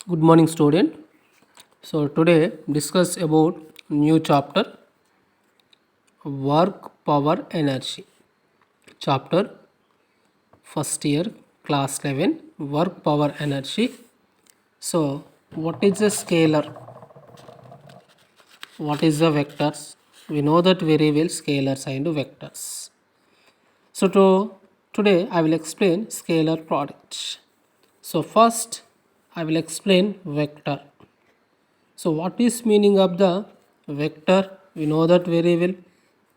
Good morning, student. So today discuss about new chapter work power energy. Chapter first year class 11 work power energy. So what is a scalar? What is the vectors? We know that very well scalars and vectors. So today I will explain scalar products. So first I will explain vector. So what is meaning of the vector? We know that very well.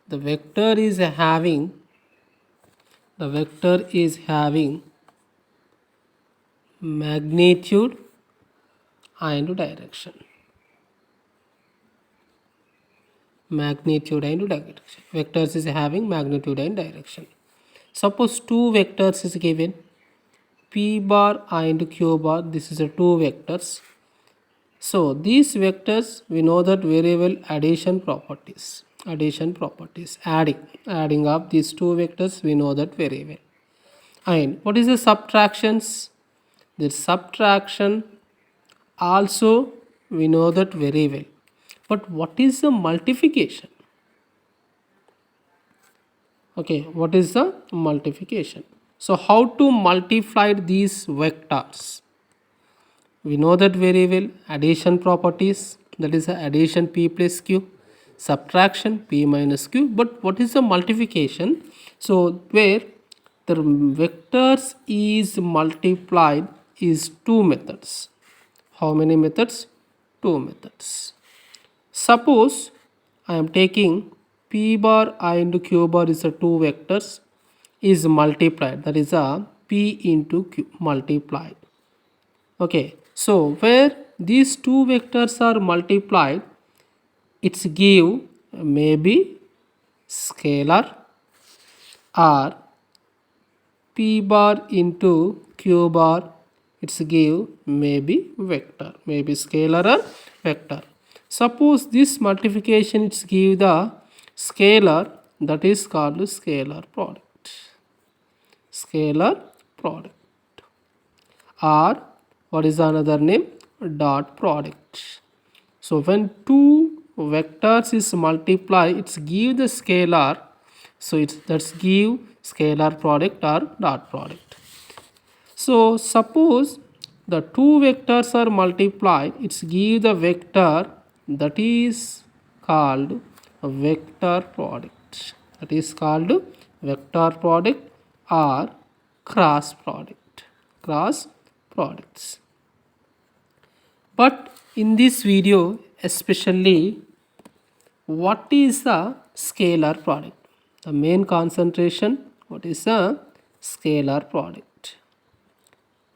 The vector is having magnitude and direction. Magnitude and direction. Vectors is having magnitude and direction. Suppose two vectors is given, p bar and q bar. This is a two vectors. So these vectors we know that very well addition properties. Adding up these two vectors we know that very well. And what is the subtractions? The subtraction also we know that very well. But what is the multiplication? Okay, what is the multiplication? So how to multiply these vectors? We know that very well. Addition properties, that is the addition p plus q, subtraction p minus q. But what is the multiplication? So where the vectors is multiplied is two methods. How many methods? Two methods. Suppose I am taking p bar and q bar is a two vectors is multiplied, that is a p into q multiplied. Okay, so where these two vectors are multiplied, it's give maybe scalar or p bar into q bar, it's give maybe vector, maybe scalar or vector. Suppose this multiplication it's give the scalar, that is called scalar product. Scalar product. Or what is another name? Dot product. So when two vectors is multiply, it's give the scalar. So that's give scalar product or dot product. So suppose the two vectors are multiplied, it's give the vector, that is called a vector product. That is called vector product or cross product. Cross products. But in this video especially, what is the scalar product? The main concentration, what is the scalar product?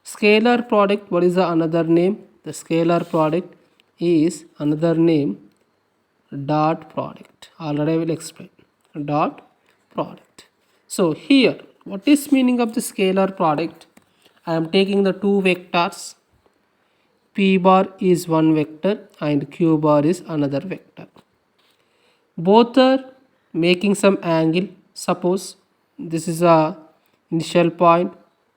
Scalar product, what is the another name? The scalar product is another name dot product. Already I will explain. Dot product. So here, what is meaning of the scalar product? I am taking the two vectors. P bar is one vector and Q bar is another vector. Both are making some angle. Suppose this is a initial point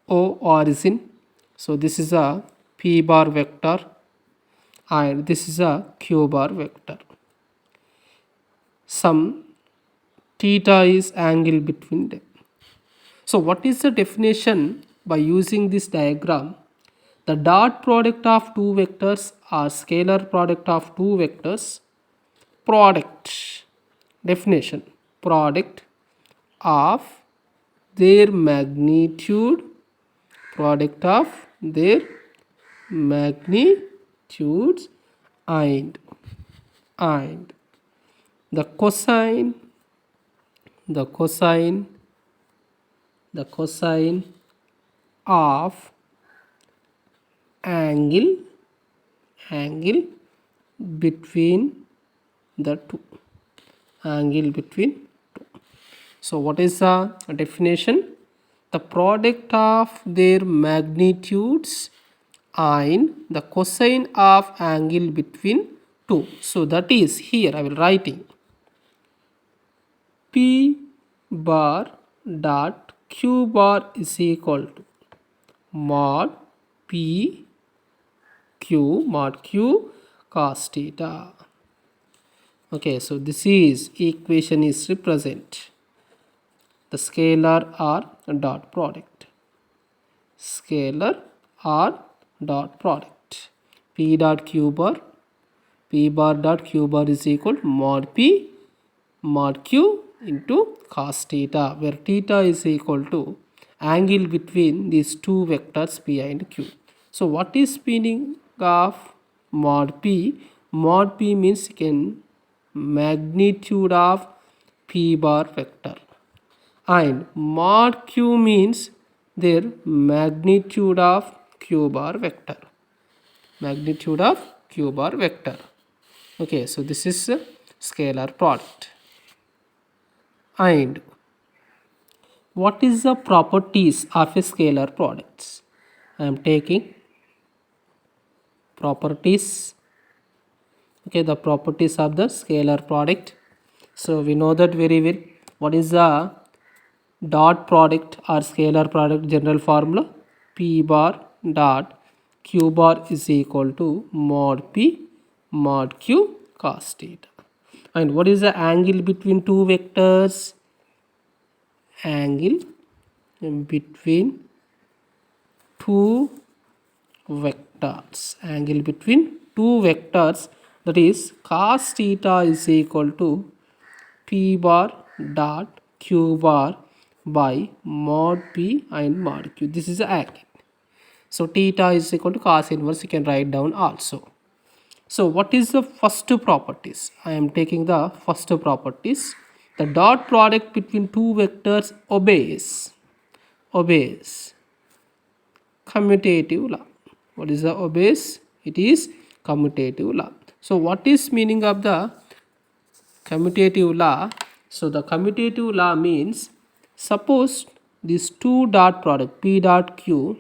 O origin. So this is a P bar vector and this is a Q bar vector. Some theta is angle between them. So what is the definition by using this diagram? The dot product of two vectors or scalar product of two vectors. Product definition, product of their magnitude, product of their magnitudes and the cosine of angle between the two. So what is the definition? The product of their magnitudes and the cosine of angle between two. So that is, here I will writing P bar dot Q bar is equal to mod P q mod q cos theta. Okay, so this is equation is represent the scalar or dot product. Scalar or dot product. P dot q bar, p bar dot q bar is equal to mod p mod q into cos theta, where theta is equal to angle between these two vectors p and q. So what is meaning of mod p? Mod p means again magnitude of p bar vector, and mod q means their magnitude of q bar vector. Magnitude of q bar vector. Okay, so this is a scalar product. And what is the properties of a scalar products? I am taking properties. Okay, the properties of the scalar product. So we know that very well. What is the dot product or scalar product general formula? P bar dot q bar is equal to mod p mod q cos theta. And what is the angle between two vectors? Angle between two vectors. Angle between two vectors, that is cos theta is equal to p bar dot q bar by mod p and mod q. This is the angle. So theta is equal to cos inverse, you can write down also. So what is the first properties? I am taking the first properties. The dot product between two vectors obeys commutative law. What is the obeys? It is commutative law. So what is meaning of the commutative law? So the commutative law means, suppose these two dot product p dot q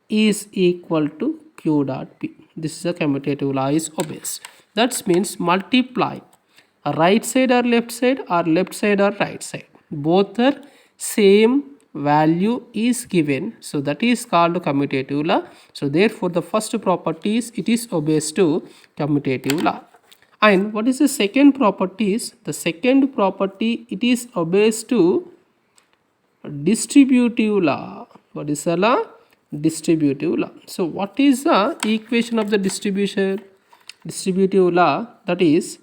is equal to q dot p. This is a commutative law is obeys. That means multiply a right side or left side or left side or right side. Both are same value is given. So that is called commutative law. So therefore the first property is it is obeys to commutative law. And what is the second properties? The second property, it is obeys to distributive law. What is the law? Distributive law. So what is the equation of the distributive law? That is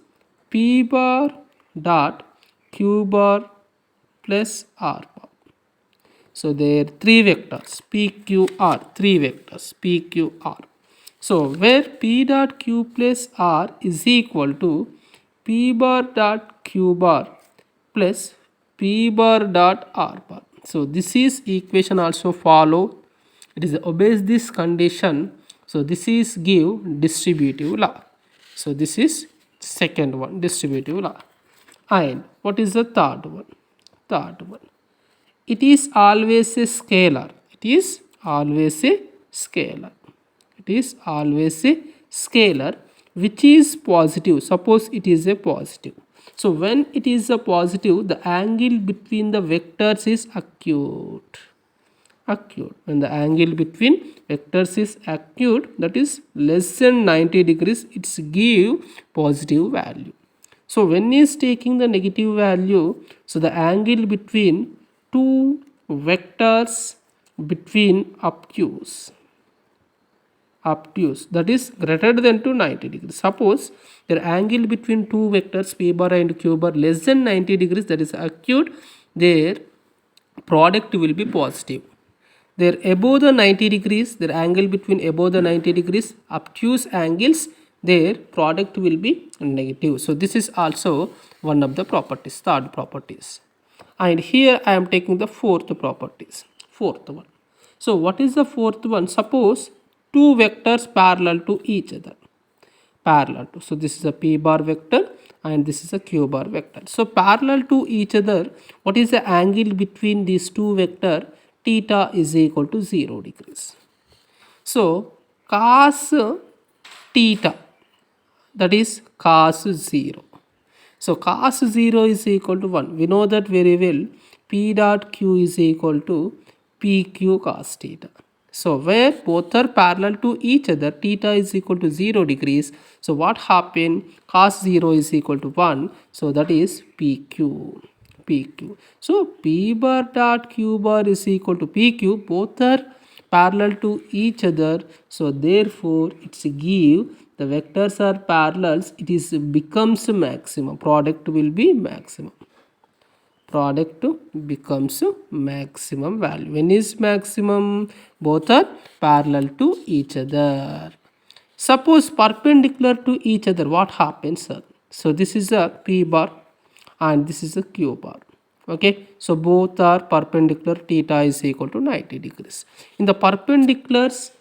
p bar dot q bar plus r bar. So there are three vectors p q r, three vectors p q r. So where p dot q plus r is equal to p bar dot q bar plus p bar dot r bar. So this is equation also follow. It is obeys this condition. So this is give distributive law. So this is second one, distributive law. And what is the third one? Third one, it is always a scalar. It is always a scalar. It is always a scalar which is positive. Suppose it is a positive. So when it is a positive, the angle between the vectors is acute. When the angle between vectors is acute, that is less than 90 degrees, it's give positive value. So when is taking the negative value, so the angle between two vectors between obtuse, that is greater than to 90 degrees. Suppose their angle between two vectors p bar and q bar less than 90 degrees, that is acute, their product will be positive. They're above the 90 degrees, their angle between above the 90 degrees, obtuse angles, their product will be negative. So this is also one of the properties, third properties. And here I am taking the fourth properties, fourth one. So what is the fourth one? Suppose two vectors parallel to each other. Parallel to. So this is a p bar vector and this is a q bar vector. So parallel to each other, what is the angle between these two vectors? Theta is equal to 0 degrees. So cos theta, that is cos 0. So cos 0 is equal to 1. We know that very well. P dot q is equal to pq cos theta. So where both are parallel to each other, theta is equal to 0 degrees. So what happened? Cos 0 is equal to 1. So that is PQ. PQ. So P bar dot Q bar is equal to PQ. Both are parallel to each other. So therefore it's give the vectors are parallels. It is becomes maximum. Product will be maximum. Product becomes maximum value. When is maximum? Both are parallel to each other. Suppose perpendicular to each other, what happens, sir? So this is a P bar and this is a Q bar. Okay, so both are perpendicular, theta is equal to 90 degrees. In the perpendiculars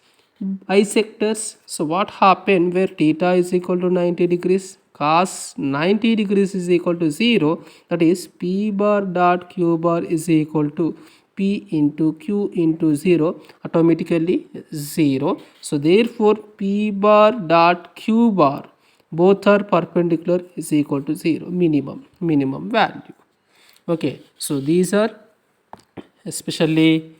bisectors, so what happened where theta is equal to 90 degrees? Cos 90 degrees is equal to 0, that is P bar dot Q bar is equal to P into Q into 0, automatically 0. So therefore P bar dot Q bar both are perpendicular is equal to 0, minimum value. Okay, so these are especially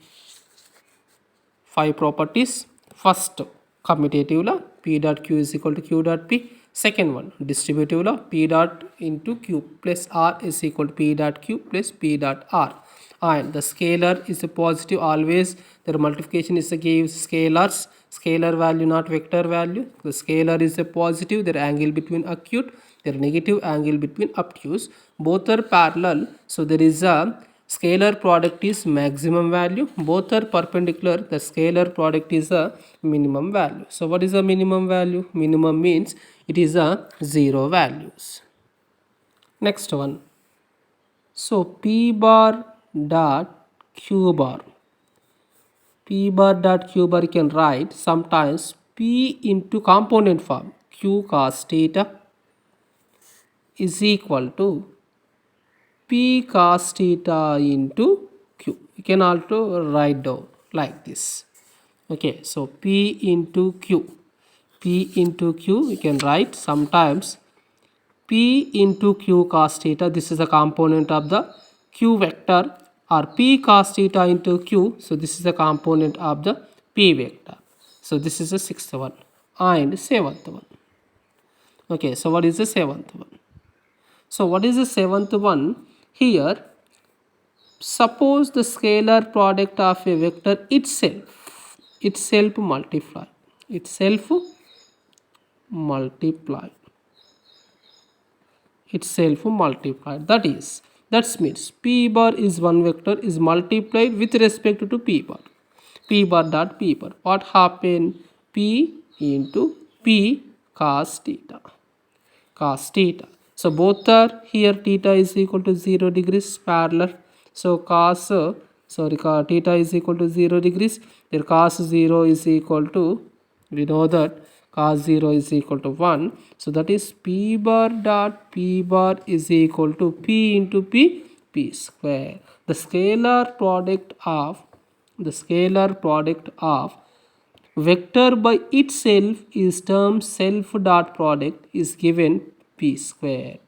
5 properties. First, commutative law, P dot Q is equal to Q dot P. Second one, distributive law, P dot into Q plus R is equal to P dot Q plus P dot R. And the scalar is a positive always. Their multiplication is a gives scalars, scalar value not vector value. The scalar is a positive, their angle between acute, their negative angle between obtuse. Both are parallel, so there is a scalar product is maximum value. Both are perpendicular, the scalar product is a minimum value. So what is a minimum value? Minimum means it is a 0 values. Next one, so P bar dot Q bar, P bar dot Q bar you can write sometimes P into component form, Q cos theta is equal to P cos theta into Q. You can also write down like this. Okay, so P into Q. P into Q, you can write sometimes P into Q cos theta. This is a component of the Q vector, or P cos theta into Q. So this is a component of the P vector. So this is the sixth one and seventh one. Okay, so what is the seventh one? So what is the seventh one? Here, suppose the scalar product of a vector itself multiply, itself multiply, that means P bar is one vector is multiplied with respect to P bar, P bar dot P bar. What happened? P into P cos theta, cos theta. So both are here, theta is equal to 0 degrees parallel. So cos theta is equal to 0 degrees. There cos 0 is equal to, we know that cos 0 is equal to 1. So that is P bar dot P bar is equal to P into P square. The scalar product of vector by itself is termed self dot product is given P square.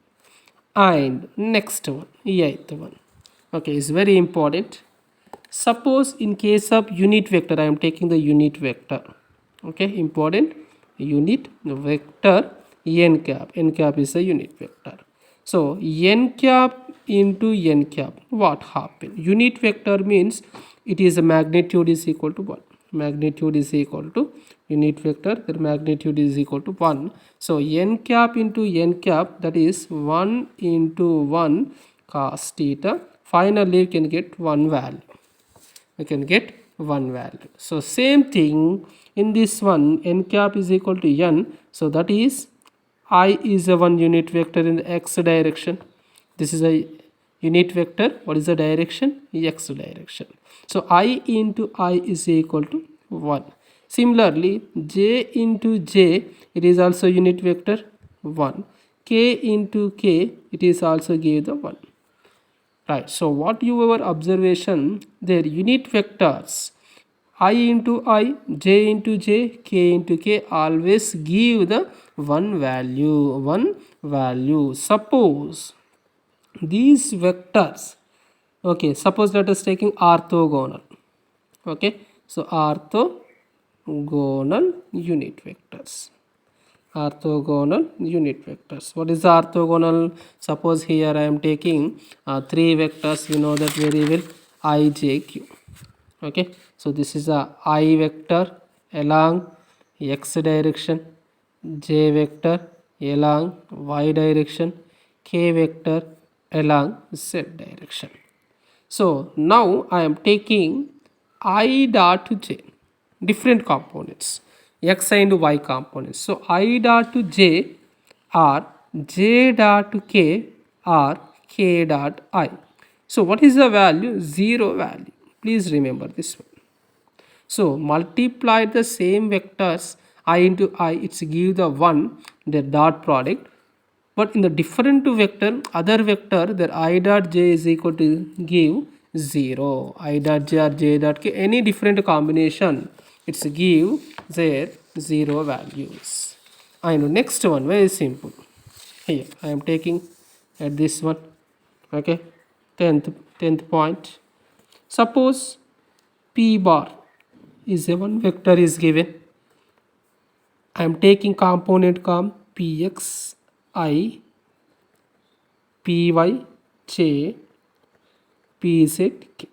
And next one, eighth one. Okay, is very important. Suppose in case of unit vector, I am taking the unit vector. Okay, important unit vector n cap. N cap is a unit vector. So n cap into n cap, what happened? Unit vector means it is a magnitude is equal to 1. Magnitude is equal to unit vector, their magnitude is equal to 1. So n cap into n cap, that is 1 into 1 cos theta. Finally you can get one value. We can get one value. So same thing in this one, n cap is equal to n. So that is I is a one unit vector in the x direction. This is a unit vector. What is the direction? X direction. So I into I is equal to 1. Similarly, j into j, it is also unit vector 1. K into k, it is also give the 1. Right, so what your observation, their unit vectors I into I, j into j, k into k always give the one value. Suppose these vectors, okay, suppose let us taking orthogonal. Okay, So orthogonal unit vectors. Orthogonal unit vectors. What is the orthogonal? Suppose here I am taking three vectors. We know that very well, I, j, q. Okay, so this is a I vector along x direction, j vector along y direction, k vector along z direction. So now I am taking I dot j, different components, x and y components. So I dot j or j dot k or k dot I. So what is the value? Zero value. Please remember this one. So multiply the same vectors I into I, it's give the 1, their dot product. But in the different vector, other vector, their I dot j is equal to give 0. I dot j or j dot k, any different combination, it's give their 0 values. And next one, very simple. Here I am taking at this one. Okay, 10th point. Suppose p bar is a one vector is given. I am taking component com px I py j pz k.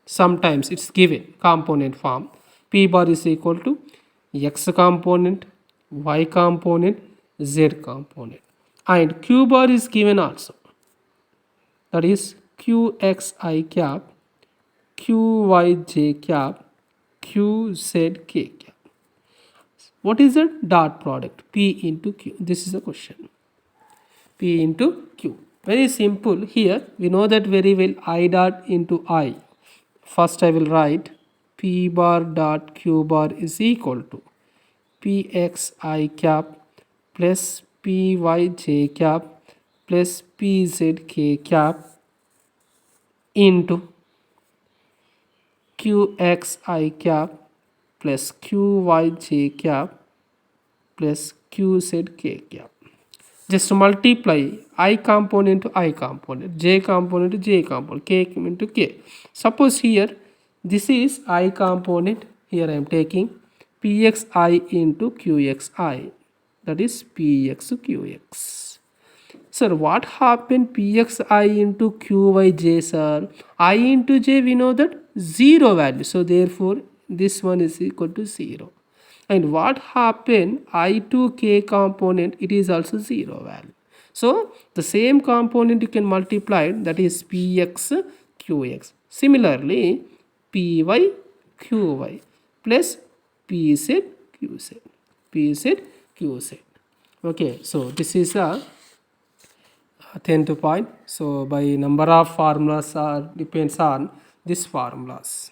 Sometimes it's given component form. P bar is equal to x component, y component, z component, and q bar is given also. That is qxi cap, qyj cap, qzk cap. What is the dot product? P into q. This is the question. P into q. Very simple. Here we know that very well. I dot into I. First I will write P bar dot q bar is equal to pxi cap plus pyj cap plus pzk cap into qxi cap plus qyj cap plus qzk cap. Just multiply I component to I component, j component to j component, k into k. Suppose here this is I component, here I am taking pxi into qxi, that is px qx. Sir, what happened pxi into qyj, sir? I into j, we know that 0 value, so therefore this one is equal to 0. And what happened I to k component, it is also 0 value. So the same component you can multiply, that is px qx. Similarly py qy plus pz qz, pz qz. Okay, so this is a 10th point. So by number of formulas are depends on these formulas.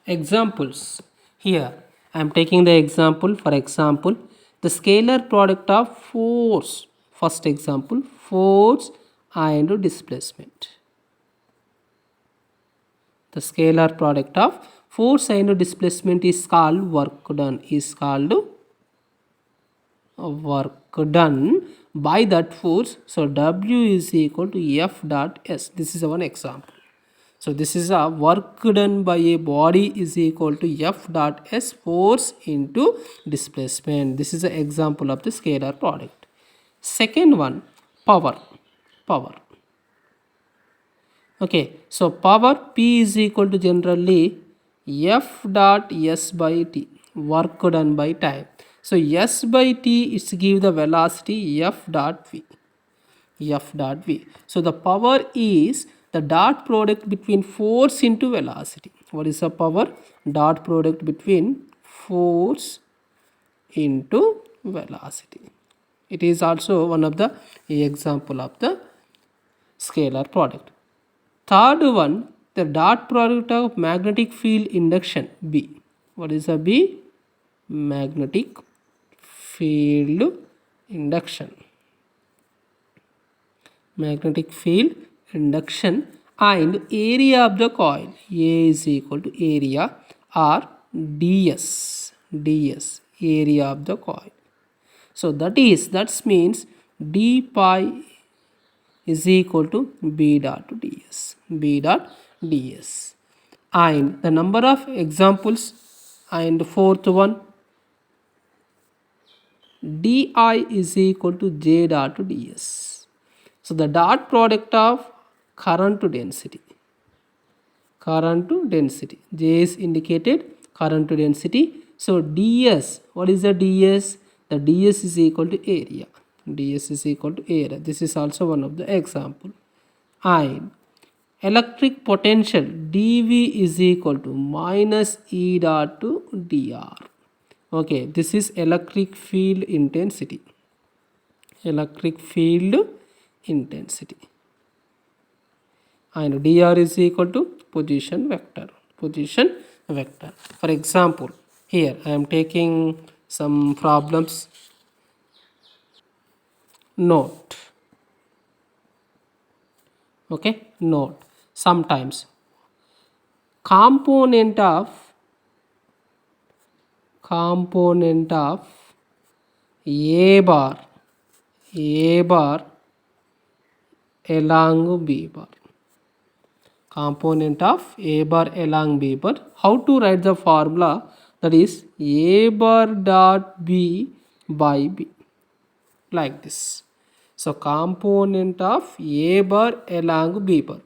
Examples. Here I am taking the example. For example, the scalar product of force. First example, force and displacement. The scalar product of force and displacement is called work done. Is called work done by that force. So W is equal to F dot S. This is one example. So this is a work done by a body is equal to F dot S, force into displacement. This is an example of the scalar product. Second one, power. Power. Okay, so power P is equal to generally F dot S by T, work done by time. So S by T is give the velocity F dot V. F dot V. So the power is the dot product between force into velocity. What is the power? Dot product between force into velocity. It is also one of the example of the scalar product. Third one, the dot product of magnetic field induction, B. What is a B? Magnetic field induction. Magnetic field induction, and area of the coil, A is equal to area or ds, area of the coil. So that means d pi is equal to b dot ds, b dot ds. And the number of examples, and fourth one, di is equal to j dot ds. So the dot product of current to density, current to density, j is indicated current to density. So ds, what is the ds? The ds is equal to area, ds is equal to area. This is also one of the example. And electric potential dv is equal to minus e dot to dr. Okay, this is electric field intensity, electric field intensity. And dr is equal to position vector, position vector. For example, here I am taking some problems. Note, okay, note, sometimes component of a bar along b bar, component of a bar along b bar. How to write the formula? That is a bar dot b by b, like this. So component of a bar along b bar.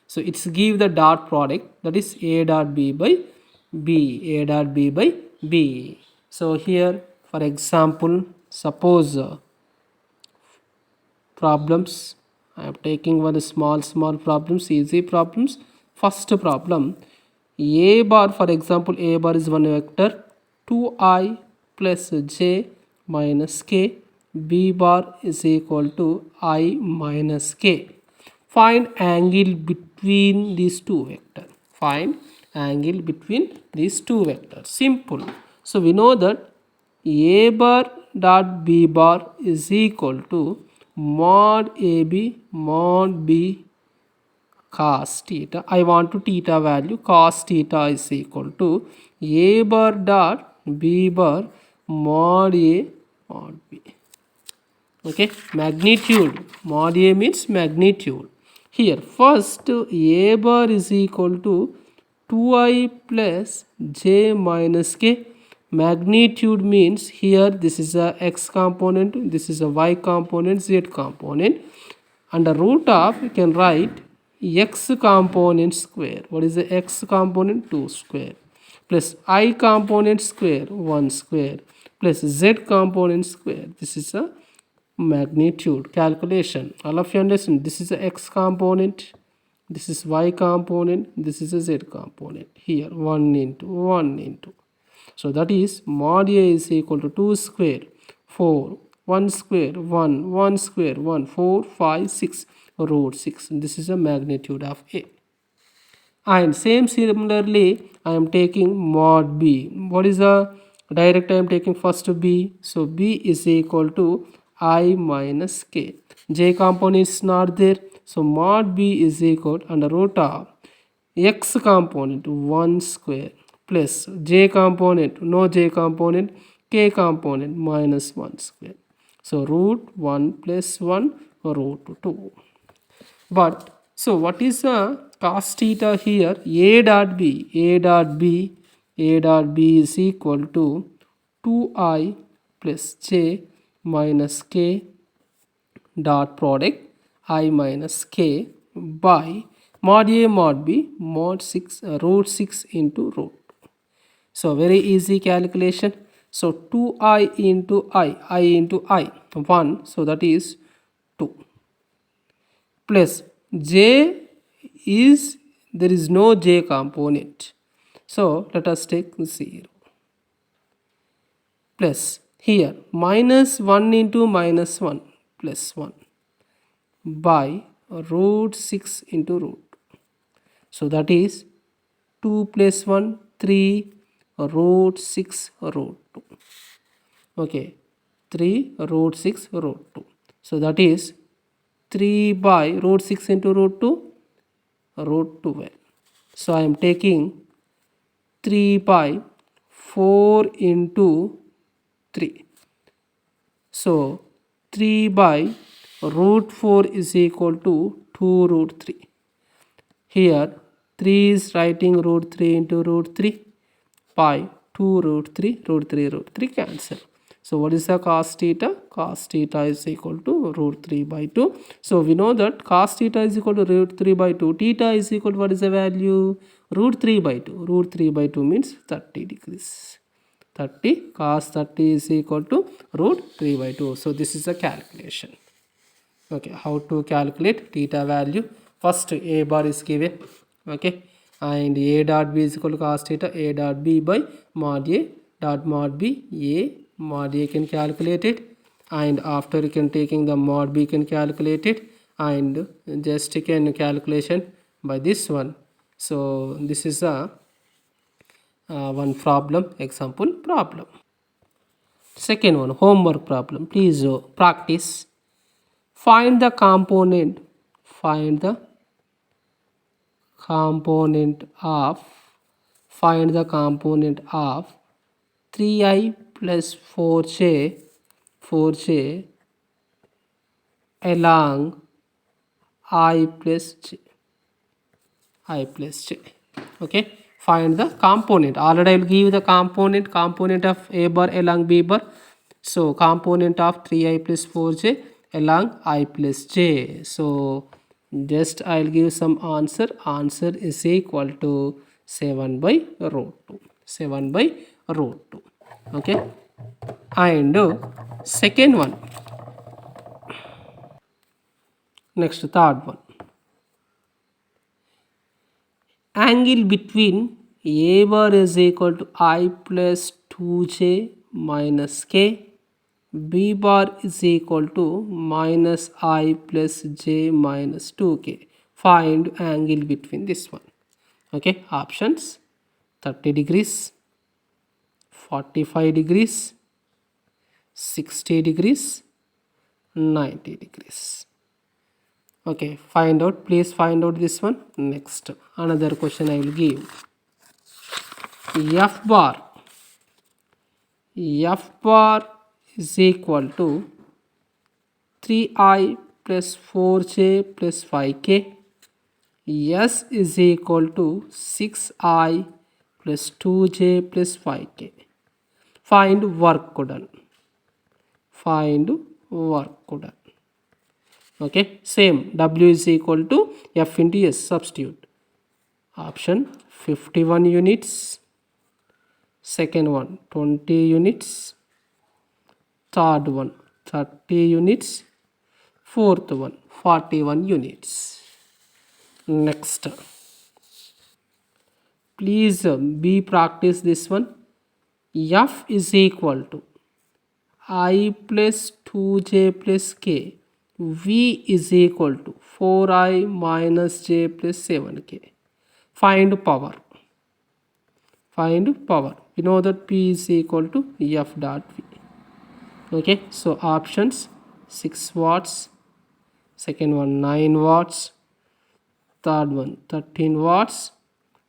So it's give the dot product, that is a dot b by b, a dot b by b. So here, for example, suppose problems, I am taking one small problems, easy problems. First problem, a bar, for example, a bar is one vector, 2i plus j minus k, b bar is equal to I minus k. Find angle between these two vectors. Find angle between these two vectors. Simple. So we know that a bar dot b bar is equal to mod ab mod b cos theta. I want to theta value. Cos theta is equal to a bar dot b bar mod a mod b. Okay, magnitude, mod a means magnitude. Here first a bar is equal to 2i plus j minus k. Magnitude means here this is a x component, this is a y component, z component. Under root of, you can write x component square. What is the x component? 2 square, plus I component square, 1 square, plus z component square. This is a magnitude calculation. All of you understand, this is a x component, this is y component, this is a z component. Here 1 into 1 into, so that is mod a is equal to 2 square 4, 1 square 1, 1 square 1, 4 5 6 root 6. This is a magnitude of a. And similarly I am taking mod b. What is the direct? I am taking first b, so b is equal to I minus k. J component is not there, so mod b is equal under root of x component 1 square plus j component, no j component, k component minus 1 square. So root 1 plus 1 root 2. But so what is cos theta here? A dot b, a dot b, a dot b is equal to 2i plus j minus k dot product I minus k by mod a mod b mod 6 root 6 into root 2. So very easy calculation. So 2i into I into I 1, so that is 2, plus j is, there is no j component, so let us take 0, plus here minus 1 into minus 1 plus 1 by root 6 into root. So that is 2 plus 1 3 root 6 root 2. Okay, 3 root 6 root 2. So that is 3 by root 6 into root 2 root 12. So I am taking 3 by 4 into 3. So 3 by root 4 is equal to 2 root 3. Here 3 is writing root 3 into root 3 by 2 root 3, root 3 cancel. So what is the cos theta? Cos theta is equal to root 3 by 2. So we know that cos theta is equal to root 3 by 2. Theta is equal to what is the value? Root 3 by 2. Root 3 by 2 means 30 degrees. 30 cos 30 is equal to root 3 by 2. So this is the calculation. Okay, how to calculate theta value? First a bar is given. Okay, and a dot b is equal to cos theta, a dot b by mod a dot mod b. A mod a can calculate it, and after you can taking the mod b can calculate it, and just can calculation by this one. So this is a one problem, example problem. Second one, homework problem. Please practice. Find the component. Find the component of. Find the component of 3i plus 4j along I plus j. I plus j. Okay. Find the component. Already I will give the component of a bar along b bar. So component of 3i plus 4j along I plus j. So just I will give some answer. Answer is equal to 7 by root 2. 7 by root 2. Okay. And second one. Next third one. Angle between a bar is equal to I plus 2j minus k. B bar is equal to minus I plus j minus 2k. Find angle between this one. Okay, options 30 degrees, 45 degrees, 60 degrees, 90 degrees. Okay, find out. Please find out this one. Next, another question I will give. F bar is equal to 3i plus 4j plus 5k. S is equal to 6i plus 2j plus 5k. Find work done. Find work done. Okay, same. W is equal to F into S. Substitute. Option 51 units. Second one 20 units. Third one 30 units. Fourth one 41 units. Next, please be practice this one. F is equal to I plus 2j plus k. V is equal to 4i minus j plus 7k. Find power. Find power. We know that P is equal to F dot V. Okay, so options 6 watts. Second one 9 watts. Third one 13 watts.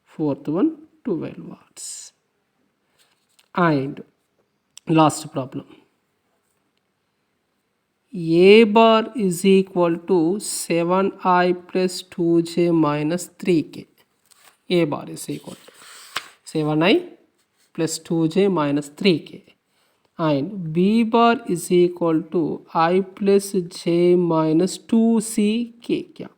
Fourth one 12 watts. And last problem. A bar is equal to 7i plus 2j minus 3k. A bar is equal to 7i plus 2j minus 3k. And B bar is equal to I plus j minus 2c k cap.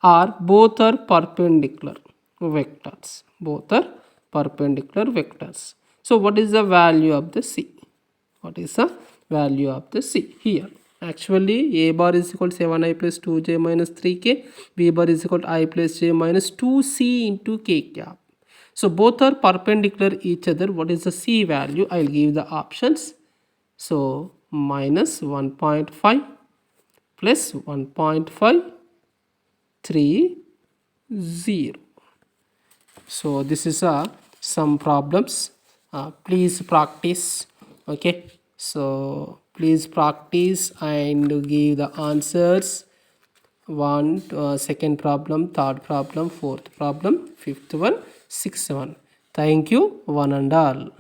Or both are perpendicular vectors. Both are perpendicular vectors. So what is the value of the C? What is the value of the C here? Actually A bar is equal to 7i plus 2j minus 3k. B bar is equal to I plus j minus 2c into k cap. So both are perpendicular each other. What is the C value? I will give the options. So minus 1.5 plus 1.5 3 0. So this is some problems. Please practice. Okay, so please practice and give the answers. One second problem, third problem, fourth problem, fifth one, sixth one. Thank you one and all.